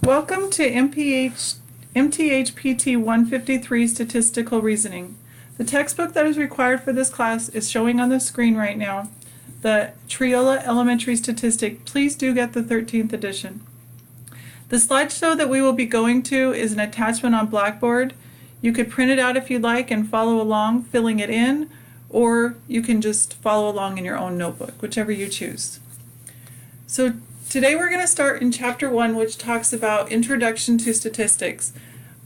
Welcome to MTHPT 153 Statistical Reasoning. The textbook that is required for this class is showing on the screen right now. The Triola Elementary Statistic. Please do get the 13th edition. The slideshow that we will be going to is an attachment on Blackboard. You could print it out if you'd like and follow along, filling it in, or you can just follow along in your own notebook, whichever you choose. So today we're going to start in Chapter 1, which talks about Introduction to Statistics.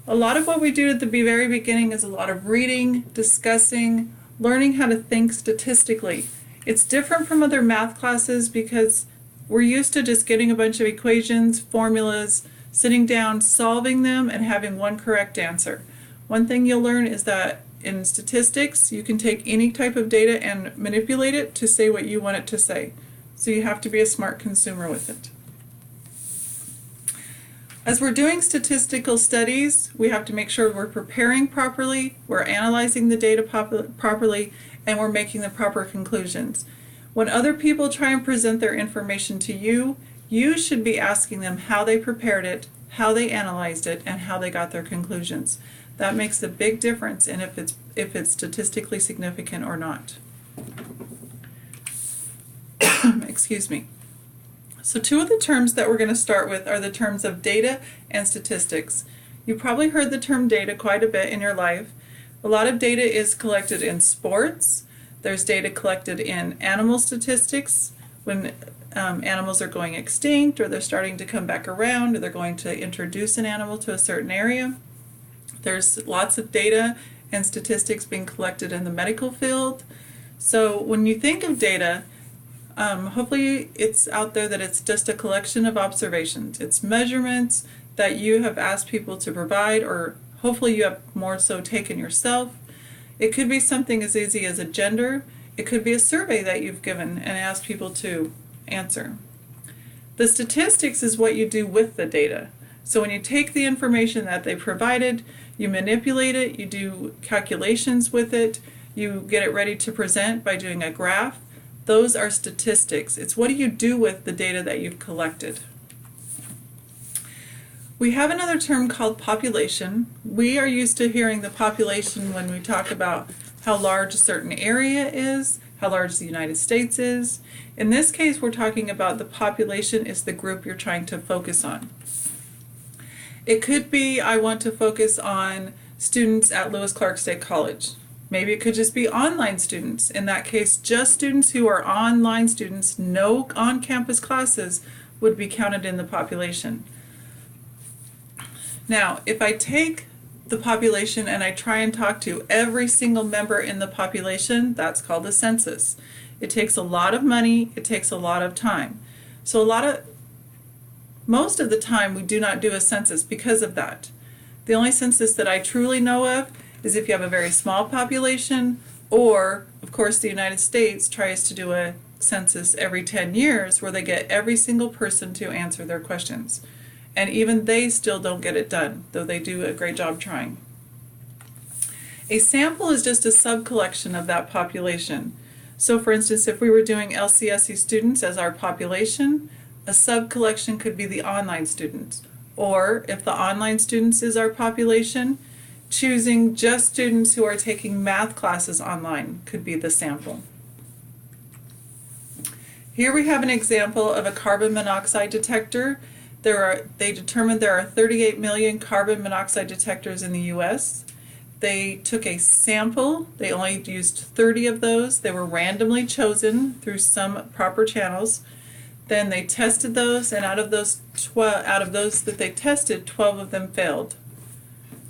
A lot of what we do at the very beginning is a lot of reading, discussing, learning how to think statistically. It's different from other math classes because we're used to just getting a bunch of equations, formulas, sitting down, solving them, and having one correct answer. One thing you'll learn is that in statistics, you can take any type of data and manipulate it to say what you want it to say. So you have to be a smart consumer with it. As we're doing statistical studies, we have to make sure we're preparing properly, we're analyzing the data properly, and we're making the proper conclusions. When other people try and present their information to you, you should be asking them how they prepared it, how they analyzed it, and how they got their conclusions. That makes a big difference in if it's statistically significant or not. Excuse me. So two of the terms that we're going to start with are the terms of data and statistics. You probably heard the term data quite a bit in your life. A lot of data is collected in sports. There's data collected in animal statistics when animals are going extinct, or they're starting to come back around, or they're going to introduce an animal to a certain area. There's lots of data and statistics being collected in the medical field. So when you think of data, hopefully it's out there that it's just a collection of observations. It's measurements that you have asked people to provide, or hopefully you have more so taken yourself. It could be something as easy as a gender. It could be a survey that you've given and asked people to answer. The statistics is what you do with the data. So when you take the information that they provided, you manipulate it, you do calculations with it, you get it ready to present by doing a graph. Those are statistics. It's what do you do with the data that you've collected. We have another term called population. We are used to hearing the population when we talk about how large a certain area is, how large the United States is. In this case, we're talking about the population is the group you're trying to focus on. It could be I want to focus on students at Lewis Clark State College. Maybe it could just be online students. In that case, just students who are online students, no on-campus classes, would be counted in the population. Now, if I take the population and I try and talk to every single member in the population, that's called a census. It takes a lot of money, it takes a lot of time. So most of the time we do not do a census because of that. The only census that I truly know of is if you have a very small population, or of course the United States tries to do a census every 10 years where they get every single person to answer their questions. And even they still don't get it done, though they do a great job trying. A sample is just a sub-collection of that population. So for instance, if we were doing LCSE students as our population, a sub-collection could be the online students. Or if the online students is our population, choosing just students who are taking math classes online could be the sample. Here we have an example of a carbon monoxide detector. They determined there are 38 million carbon monoxide detectors in the US. They took a sample. They only used 30 of those. They were randomly chosen through some proper channels. Then they tested those, and out of those that they tested, 12 of them failed.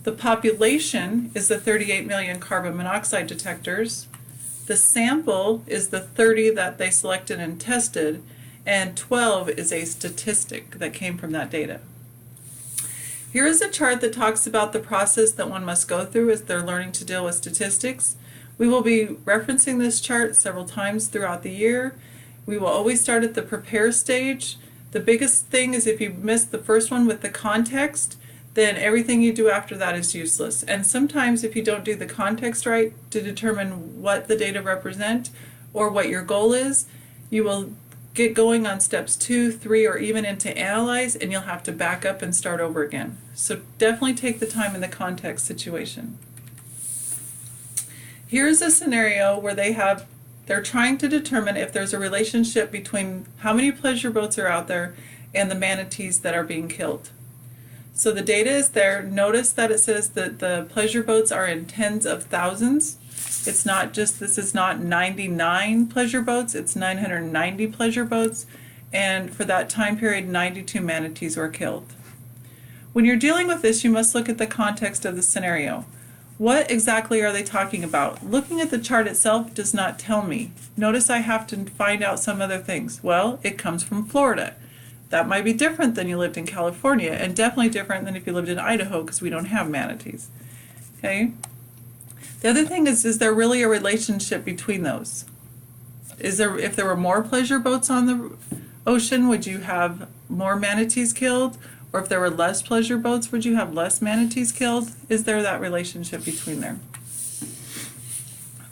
The population is the 38 million carbon monoxide detectors. The sample is the 30 that they selected and tested, and 12 is a statistic that came from that data. Here is a chart that talks about the process that one must go through as they're learning to deal with statistics. We will be referencing this chart several times throughout the year. We will always start at the prepare stage. The biggest thing is if you miss the first one with the context, then everything you do after that is useless. And sometimes if you don't do the context right to determine what the data represent or what your goal is, you will get going on steps 2, 3, or even into analyze, and you'll have to back up and start over again. So definitely take the time in the context situation. Here's a scenario where they're trying to determine if there's a relationship between how many pleasure boats are out there and the manatees that are being killed. So the data is there. Notice that it says that the pleasure boats are in tens of thousands. It's not just, this is not 99 pleasure boats, it's 990 pleasure boats. And for that time period, 92 manatees were killed. When you're dealing with this, you must look at the context of the scenario. What exactly are they talking about? Looking at the chart itself does not tell me. Notice I have to find out some other things. Well, it comes from Florida. That might be different than you lived in California, and definitely different than if you lived in Idaho, because we don't have manatees. Okay? The other thing is there really a relationship between those? If there were more pleasure boats on the ocean, would you have more manatees killed? Or if there were less pleasure boats, would you have less manatees killed? Is there that relationship between there?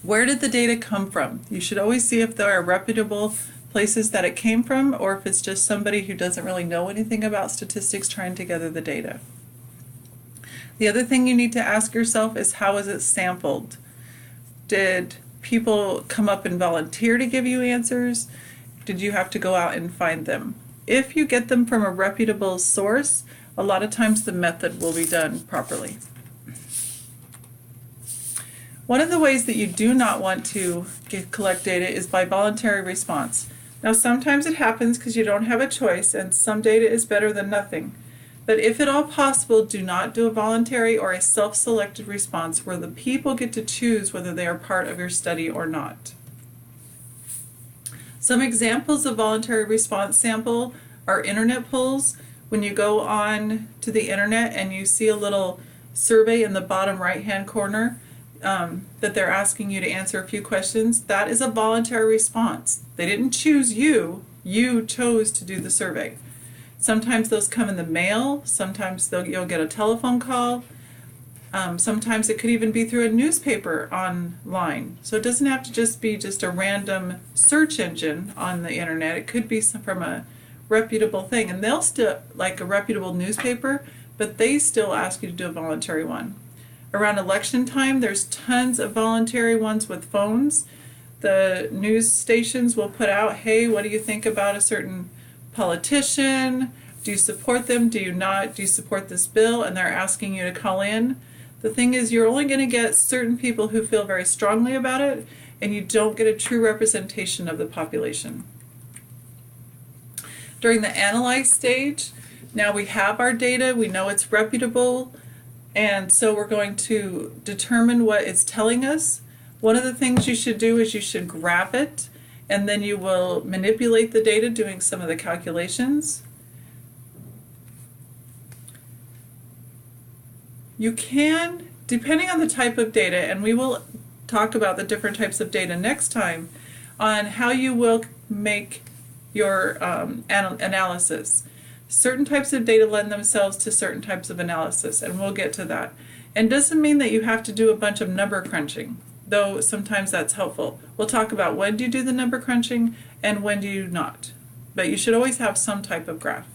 Where did the data come from? You should always see if there are reputable places that it came from, or if it's just somebody who doesn't really know anything about statistics trying to gather the data. The other thing you need to ask yourself is, how is it sampled? Did people come up and volunteer to give you answers? Did you have to go out and find them? If you get them from a reputable source, a lot of times the method will be done properly. One of the ways that you do not want to collect data is by voluntary response. Now sometimes it happens because you don't have a choice, and some data is better than nothing. But if at all possible, do not do a voluntary or a self-selected response where the people get to choose whether they are part of your study or not. Some examples of voluntary response sample are internet polls. When you go on to the internet and you see a little survey in the bottom right-hand corner that they're asking you to answer a few questions, that is a voluntary response. They didn't choose you, you chose to do the survey. Sometimes those come in the mail, sometimes you'll get a telephone call, sometimes it could even be through a newspaper online. So it doesn't have to just be just a random search engine on the internet. It could be from a reputable thing, and they'll still, like a reputable newspaper, but they still ask you to do a voluntary one. Around election time, there's tons of voluntary ones with phones. The news stations will put out, hey, what do you think about a certain politician? Do you support them? Do you not? Do you support this bill? And they're asking you to call in. The thing is, you're only going to get certain people who feel very strongly about it, and you don't get a true representation of the population. During the analyze stage, now we have our data, we know it's reputable, and so we're going to determine what it's telling us. One of the things you should do is you should graph it, and then you will manipulate the data doing some of the calculations. You can, depending on the type of data, and we will talk about the different types of data next time, on how you will make your analysis. Certain types of data lend themselves to certain types of analysis, and we'll get to that. And doesn't mean that you have to do a bunch of number crunching, though sometimes that's helpful. We'll talk about when do you do the number crunching and when do you not. But you should always have some type of graph.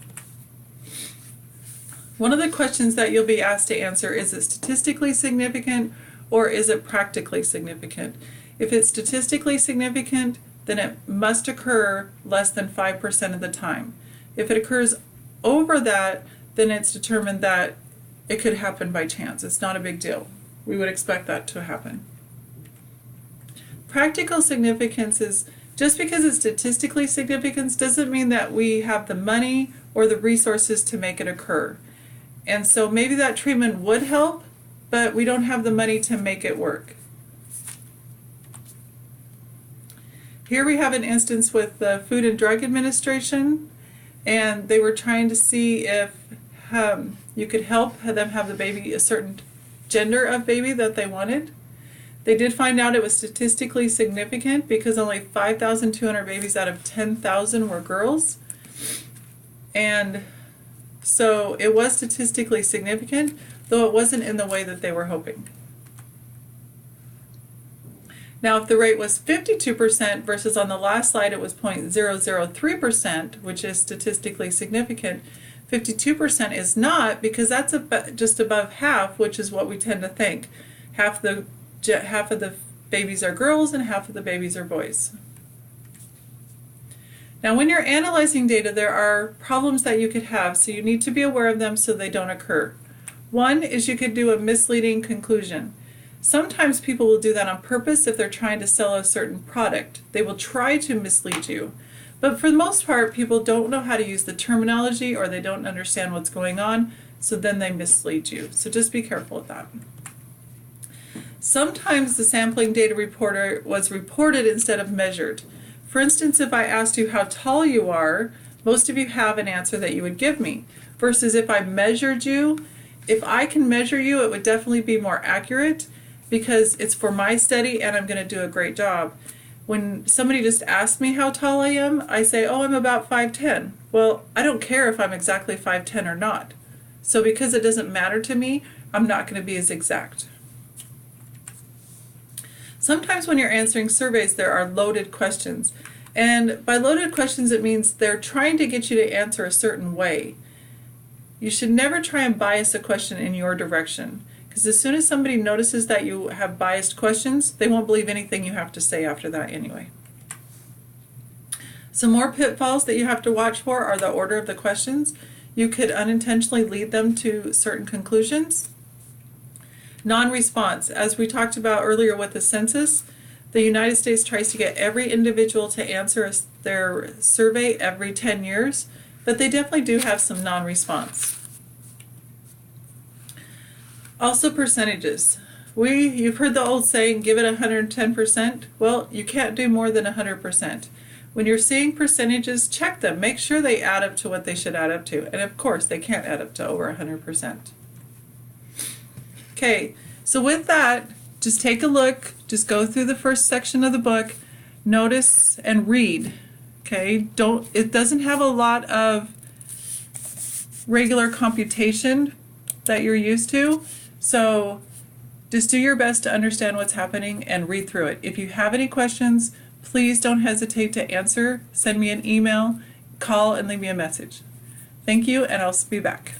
One of the questions that you'll be asked to answer, is it statistically significant or is it practically significant? If it's statistically significant, then it must occur less than 5% of the time. If it occurs over that, then it's determined that it could happen by chance. It's not a big deal. We would expect that to happen. Practical significance is, just because it's statistically significant doesn't mean that we have the money or the resources to make it occur. And so maybe that treatment would help, but we don't have the money to make it work. Here we have an instance with the Food and Drug Administration, and they were trying to see if you could help them have the baby a certain gender of baby that they wanted. They did find out it was statistically significant because only 5,200 babies out of 10,000 were girls. And so it was statistically significant, though it wasn't in the way that they were hoping. Now, if the rate was 52% versus on the last slide it was 0.003%, which is statistically significant, 52% is not, because that's just above half, which is what we tend to think. Half of the babies are girls and half of the babies are boys. Now, when you're analyzing data, there are problems that you could have, so you need to be aware of them so they don't occur. One is you could do a misleading conclusion. Sometimes people will do that on purpose if they're trying to sell a certain product. They will try to mislead you. But for the most part, people don't know how to use the terminology, or they don't understand what's going on, so then they mislead you. So just be careful with that. Sometimes the sampling data reporter was reported instead of measured. For instance, if I asked you how tall you are, most of you have an answer that you would give me. Versus if I measured you, if I can measure you, it would definitely be more accurate because it's for my study and I'm going to do a great job. When somebody just asks me how tall I am, I say, oh, I'm about 5'10". Well, I don't care if I'm exactly 5'10" or not. So because it doesn't matter to me, I'm not going to be as exact. Sometimes when you're answering surveys, there are loaded questions. And by loaded questions, it means they're trying to get you to answer a certain way. You should never try and bias a question in your direction, because as soon as somebody notices that you have biased questions, they won't believe anything you have to say after that anyway. Some more pitfalls that you have to watch for are the order of the questions. You could unintentionally lead them to certain conclusions. Non-response. As we talked about earlier with the census, the United States tries to get every individual to answer their survey every 10 years, but they definitely do have some non-response. Also, percentages. You've heard the old saying, give it 110%. Well, you can't do more than 100%. When you're seeing percentages, check them. Make sure they add up to what they should add up to. And of course, they can't add up to over 100%. Okay, so with that, just take a look. Just go through the first section of the book, notice and read. Okay, it doesn't have a lot of regular computation that you're used to, so just do your best to understand what's happening and read through it. If you have any questions, please don't hesitate to answer. Send me an email, call, and leave me a message. Thank you, and I'll be back.